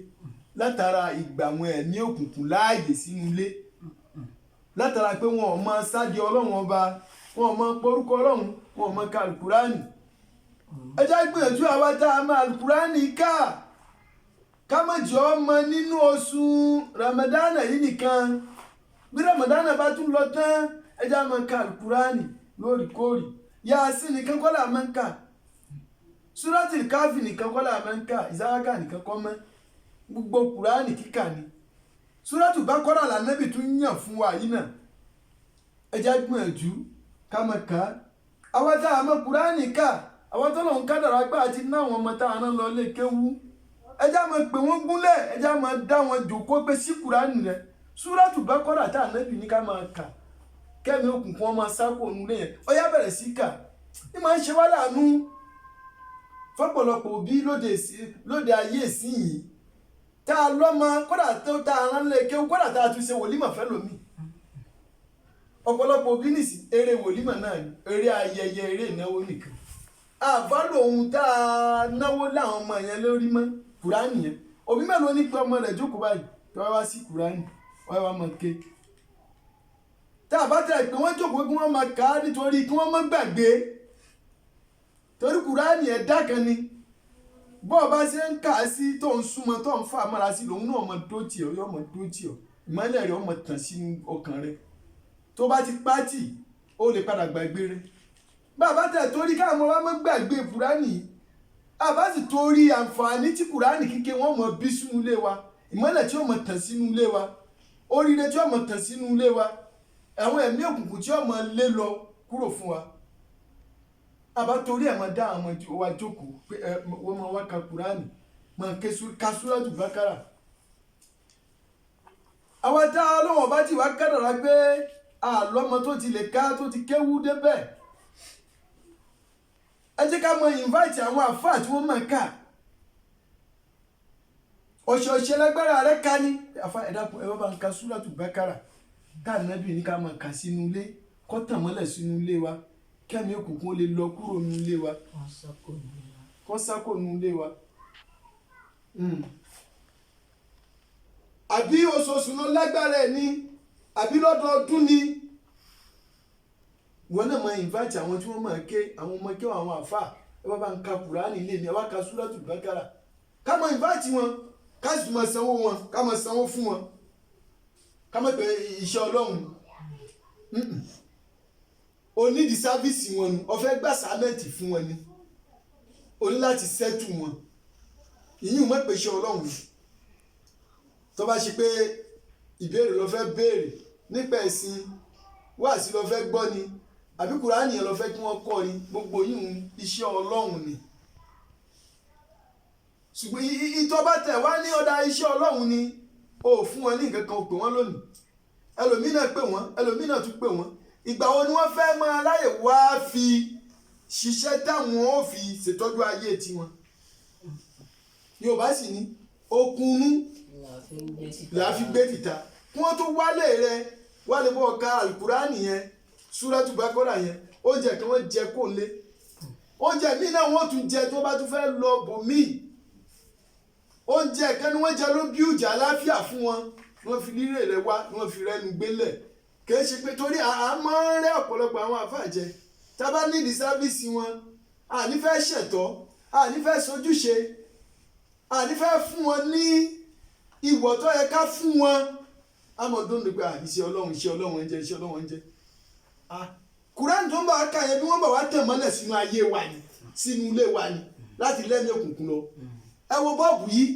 Speaker 1: látara ìgbà àwọn ẹ̀mí òkùnkùn láàyè sínú ilé látara pé wọn ò máa sáde Ọlọ́run ọba wọn ò máa porúkọ Ọlọ́run wọn ò máa ka alukurani ẹ jẹ́ gbìyànjú àwa tá a máa alukurani ká má jẹ́ ọmọ nínú oṣù ramadana yìí nìkan bí ramadana bá tún lọ tán ẹ jẹ́ máa ka alukurani lóòrèkóòrè Yasin nìkan kọ́ là máa ń kà Suratul Káfì nìkan kọ́ là máa ń kà ìsáwákà nìkan kọ́ mọ́ gbogbo kurani kíkà ni Suratul Baqara l'Ànábì tún yàn fún wa yìí náà ẹ jẹ́ gbìyànjú ká máa kà á àwọn tá a mọ̀ kurani ká àwọn tó lọ́n kádàrá gbà àti náwọn ọmọ tá a rán lọ lé kéwú ẹjá máa pè wọ́n gúnlẹ̀ ẹjá máa dá wọn jòkó pé sí Kùránì rẹ̀ Suratul Baqara tá Ànábì ní ká máa kà kẹ́mi òkùnkùn ọmọ sápò nílé yẹn ó yá bẹ̀rẹ̀ sí kà ní máa ń ṣe wá láàánú fọ́pọ̀lọpọ̀ òbí lóde ayé ìsìn yìí tá a lọ́mọ kódà tó tá a rán lé kéwú kódà tá a tún ṣe wòlímọ̀ fẹ́ lómi ọ̀pọ̀lọpọ̀ òbí nìsí eré wòlímọ̀ náà ni eré ayẹyẹ eré ìnáwó nìkan àbálò ohun tá a náwó láwọn ọmọ yẹn lórí mọ́ Kùránì yẹn òbí mélòó ní pé ọmọ rẹ̀ jókòó báyìí tó wá sí Kùránì wá wá mọ̀ ké tá a bá tẹ̀ pé wọ́n jókòó kí wọ́n máa kà á nítorí kí wọ́n má gbàgbé torí Kùránì ẹ̀dá kan ni bó o bá ṣe ń kà á sí tó ń súnmọ́ tó ń fà mára sí lòun náà ọmọ tó tì ọ́ yọ ọmọ tó tì ọ́ ìmọ́lẹ̀ rẹ̀ ọmọ tàn sínú ọkàn rẹ̀ tó bá ti pátì ó lè padà gbàgbé rẹ̀ bàbá tẹ̀ torí káwọn ọmọ wa mọ́ gbàgbé Kùránì àbá sì torí àǹfààní tí Kùránì kíké wọ́n mọ̀ bí sínú ilé wa ìmọ́lẹ̀ tí ó mọ̀ tàn sínú ilé wa oríire tí ó mọ̀ tàn sínú ilé wa àwọn ẹ̀mí òkùnkùn tí ó mọ̀ lé lọ kúrò fún wa àbá torí ẹ̀ mọ̀ dá àwọn ọmọ wa jókòó pé wọ́n mọ̀ wá ka Kùránì mọ̀ ka Suratul Baqara àwọn tá a lọ́wọ́ bá ti wá kádàrá pé àlọ́mọ tó ti lè ká tó ti kéwú débẹ̀ ẹ jẹ́ ká mọ invite àwọn àfáà tí wọ́n mọ̀ ká ọ̀ṣọ̀ọ̀ṣẹ̀ lágbára rẹ̀ ká ní àfa ẹ̀dàkùn ẹ bá ń ka súrátù Bákárà táà nábì ní ká máa kà sínú ilé kó tàn mọ́lẹ̀ sínú ilé wa kẹ́mi òkùnkùn ó lè lọ kúrò nínú ilé wa kó sákò nínú ilé wa. àbí oṣooṣù ló lágbára ẹ̀ ní àbí lọ́dọọdún ni wọn náà máa invite àwọn tí wọ́n máa ké àwọn ọmọ ké àwọn àfà ẹ bá ń ka Kùránì ilé mi ẹ wá ka súrátù Bákárà ká máa invite wọn ká sì máa sanwó wọn ká máa sanwó fún wọn ká máa pè iṣẹ́ Ọlọ́run onídìí sáfíìsì wọn ni ó fẹ́ gbà sámẹ́ǹtì fún wọn ni o ní láti sẹ́tù wọn ìyín mọ̀ pé iṣẹ́ Ọlọ́run tó bá ṣe pé ìbéèrè ló fẹ́ béèrè nípa ẹ̀sìn wáàsí ló fẹ́ gbọ́ ni àbí Kùránì yẹn ló fẹ́ kí wọ́n kọ́ ni gbogbo yìí iṣẹ́ Ọlọ́run ni ṣùgbọ́n ìtọ́ bá tẹ̀ wá ní ọ̀dà iṣẹ́ Ọlọ́run ni o fún wọn ní nǹkan kan pè wọ́n lónìí ẹlòmínà pè wọ́n ẹlòmínà tún pè wọ́n ìgbà wo ni wọ́n fẹ́ máa ráyè wá fi ṣiṣẹ́ táwọn ó fi ṣètọ́jú ayé tiwọn Yorùbá sì ní okunnu làá fi gbé tìta kí wọ́n tún wálé rẹ wálé bọ́ ka Al-Kùránì yẹn Súrátù Bákárà yẹn oúnjẹ kan wọ́n jẹ kó lé oúnjẹ míì náà wọ́n tún jẹ tó bá tún fẹ́ lọ bòmíì oúnjẹ kan ni wọ́n jẹ ló bí ìjà àláfíà fún wọn wọ́n fi rírè rẹ wá wọ́n fi rẹnu gbélẹ̀ kì í ṣe pé torí a máa ń rẹ́ ọ̀pọ̀lọpọ̀ àwọn àfàjẹ tá a bá nídìí sáfíìsì wọn a ní fẹ́ ṣẹ̀tọ́ a ní fẹ́ sojúṣe a ní fẹ́ fún wọn ní ìwọ̀ tó yẹ ká fún wọn amọ̀dún nípa iṣẹ́ Ọlọ́run ń jẹ iṣẹ́ Ọlọ́run ń jẹ Kùránì tó ń bá wa kà yẹn bí wọ́n bá wa tẹ̀ mọ́lẹ̀ sínú ayé wa ni sínú ilé wa ni láti lẹ́mí òkùnkùn lọ ẹ wo bọ́ọ̀bù yìí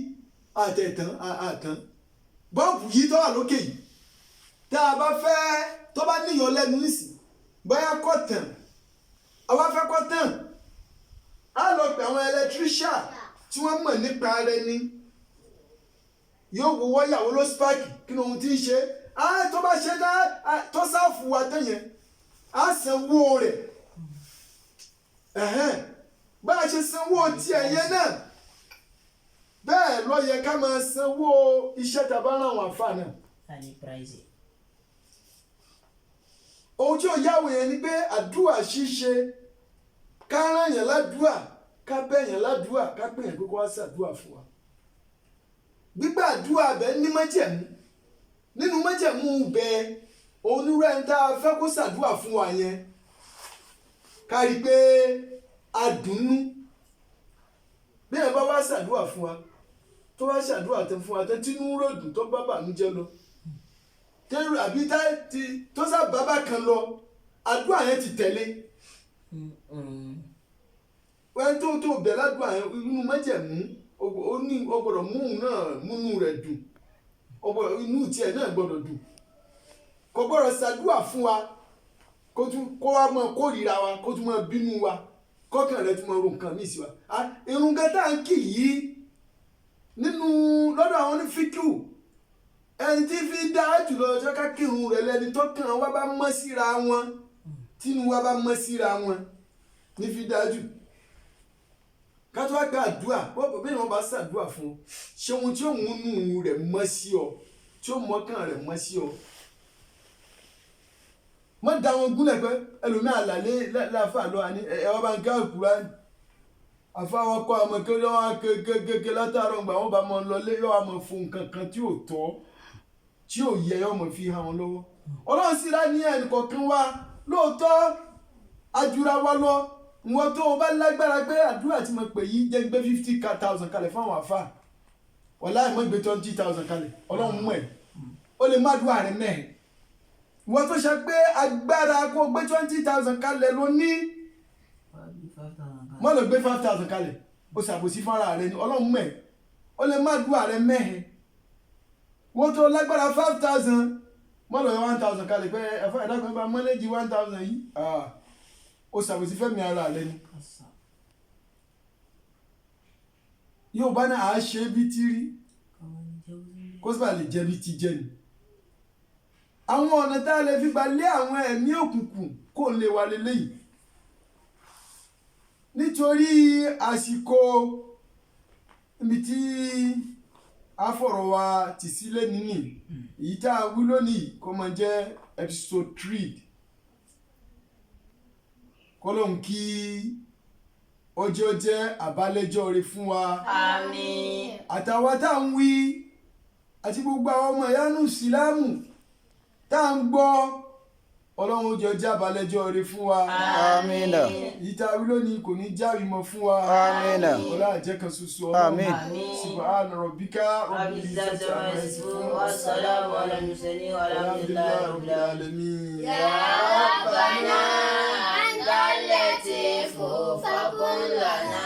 Speaker 1: àtàn bọ́ọ̀bù yìí tó wà lókè yìí tá a bá fẹ́ tó bá níyàn lẹ́nu nísìn bóyá kọ́tàn àwa fẹ́ kọ́tàn á lọ pè àwọn ẹlẹtíríṣà tí wọ́n mọ̀ nípa rẹ̀ ni yóò wo wọ́yàwó ló spáàkì kí ni ohun tí ń ṣe tó bá ṣe dá tó sáfù wa tán yẹn á sanwó rẹ̀ bá a ṣe sanwó tiẹ̀ yẹn náà bẹ́ẹ̀ ló yẹ ká máa sanwó iṣẹ́ tàbá ràn wọ́n àfà náà. ohun tí ó yáwó yẹn ni pé àdúrà ṣíṣe ká ràn yẹn ládùúà ká bẹ̀ yẹn ládùúà ká pè yẹn pé kó wá ṣàdúà fún wa. gbígbà àdúrà bẹ́ẹ̀ ní májẹ̀mú nínú májẹ̀mú bẹ́ẹ̀ onírúurú ẹni tá a fẹ́ kó ṣàdúà fún wa yẹn ká rí i pé a dùnnú bí ẹ bá wá ṣàdúà fún wa tó wá ṣàdúrà tán fún wa tán tínú ròdùn tó bá bànújẹ́ lọ tẹ́rù àbí tó sábà bá kan lọ àdúrà yẹn ti tẹ̀lé wọ́n tó bẹ̀ ládùúrà yẹn inú májẹ̀mú ó gbọ́dọ̀ mú òun náà múnú rẹ̀ dùn inú tiẹ̀ náà gbọ́dọ̀ dùn kò gbọ́dọ̀ ṣàdúrà fún wa kó wá mọ kórìíra wa kó tún mọ bínú wa kọ́kàn rẹ̀ tún mọ ro nǹkan míì sí wa irun gẹ́tà ń kì yìí nínú lọ́dọ̀ àwọn onífíkìú ẹni tí fi dá jùlọ ọjọ́ ká kírun rẹ̀ lẹ́ni tó kàn wá bá mọ́ síra wọn tínú wa bá mọ́ síra wọn ní fi dá jù ká tó wá gba àdúrà bí wọ́n bá ṣàdúrà fún ọ ṣé ohun tí ó múnú rẹ̀ mọ́ sí ọ tí ó mọ́kàn rẹ̀ mọ́ sí ọ mọ́ da wọn gúnlẹ̀ pé ẹlòmíà àlàlé láàfà lọ àní ẹ̀wọ́n bá ń ká Kùránì àfáwọn kọ́ ọmọ kí wọ́n kékeré látàárọ̀ gbà wọ́n bá mọ lọlé yóò wá mọ fún nǹkan kan tí ò tọ́ tí ò yẹ yóò mọ fi hàn wọn lọ́wọ́ Ọlọ́run sì rá ní ẹnìkọ̀ọ̀kan wa lóòótọ́ ajura wa lọ wọn tó o bá lágbára pé àdúrà tí mo pè yí jẹ́ gbé 50,000 kalẹ̀ fún àwọn àfà wàláhì mọ́ gbé 20,000 kalẹ̀ Ọlọ́run mọ̀ ẹ́ ó lè má dùn àrẹ mẹ́ẹ̀ wọ́n tó ṣe pé agbára kó gbé 20,000 kalẹ̀ ló ní mọ́ lọ gbé 5,000 kalẹ̀ ó ṣàbòsí fúnra rẹ̀ ni Ọlọ́run mọ̀ ẹ́ ó lè má dùn àrẹ mẹ́ẹ̀ wọ́n tó lágbára 5,000 mọ́ lọ 1,000 kalẹ̀ pé ẹ̀fọ́ ẹ̀dá bá mọ́lẹ́jì 1,000 yìí ó ṣàbòsí fẹ́mi ara rẹ̀ ni yóò bá náà á ṣe bí tí rí kó sì bá lè jẹ́ bí ti jẹ́ ni àwọn ọ̀nà tá a lè fi gbà lé àwọn ẹ̀mí òkùnkùn kó lè wà lélẹ́yìí nítorí àsìkò ibi tí á fọ̀rọ̀ wa tì sílẹ̀ nínú èyí tá a wí lónìí kó máa jẹ́ episode 3 kọ́lọ́hún kí ọjọ́ jẹ́ àbálẹ́jọ́ rẹ̀ fún wa.
Speaker 4: Àmín.
Speaker 1: àtàwọn tá à ń wí àti gbogbo àwọn ọmọ ìyanu ìsìlámù tá à ń gbọ́ ọlọ́run jọ jẹ́ àbálẹ́jọ́ rẹ̀ fún wa.
Speaker 2: Àmín.
Speaker 1: èyí tá a wí lónìí kò ní jáwé mọ́ fún wa.
Speaker 2: Àmín.
Speaker 1: ọlá àjẹkàn ṣoṣo
Speaker 2: Àmín.
Speaker 1: subhana rabbika rabbil izzati amma yasifun wassalamu ala al-mursalin walhamdulillahi rabbil alamin.
Speaker 4: Ya Rabbana anta al-latifu fakun lana.